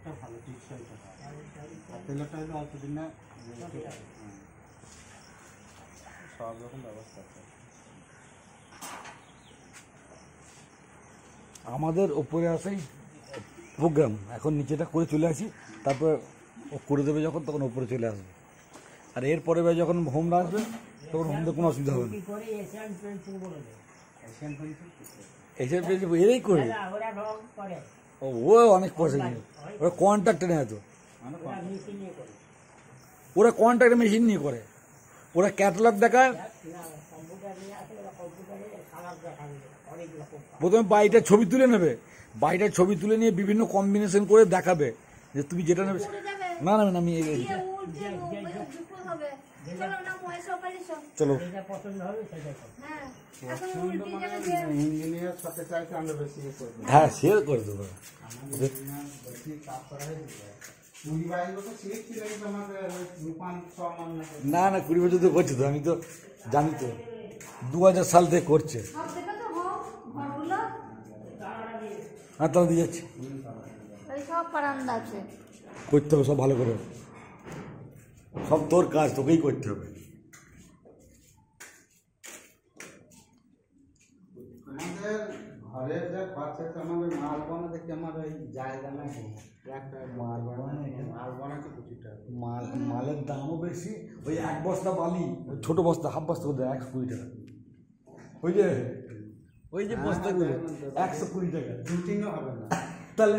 তেলটা ভালো টিকসইটা আর তেলটা হলো অল্প দিন না সব রকম ব্যবস্থা আছে। আমাদের ওপরে আসেই প্রোগ্রাম, এখন নিচেটা করে চলে আসি, তারপর ও করে দেবে যখন তখন ওপরে চলে আসবে। আর এরপরে যখন হোমটা আসবে তখন হোমটা কোনো অসুবিধা হবে না। এশিয়ান পেন্সিল এরাই করে, ও অনেক পয়সা নিয়ে, ওরা কন্ট্রাক্টে নেয় তো, ওরা কন্ট্রাক্টে মেশিন নিয়ে করে, ওরা ক্যাটালগ দেখায়, প্রথমে বাড়িটার ছবি তুলে নেবে, বাড়িটার ছবি তুলে নিয়ে বিভিন্ন কম্বিনেশন করে দেখাবে যে তুমি যেটা নেবে। না না আমি চলো হ্যাঁ সে করে দেবো। না না 20 বছর তো করছে তো, আমি তো জানি তো 2000 সাল থেকে করছে। হ্যাঁ তাহলে দিয়ে যাচ্ছি, করতে হবে সব ভালো করে, সব তোর কাজ, তোকেই করতে হবে। আমাদের ঘরের যা খরচা, আমাদের মাল বানাতে কি আমার ওই জায়গা নাই, মাল বানাতে প্রচুর টাকা, মালের দামও বেশি। ওই এক বস্তা বালি, ছোট বস্তা হাফ বস্তা করে 120 টাকা, ওই যে বস্তাগুলো 120 টাকা, 2-3 হবে না তাহলে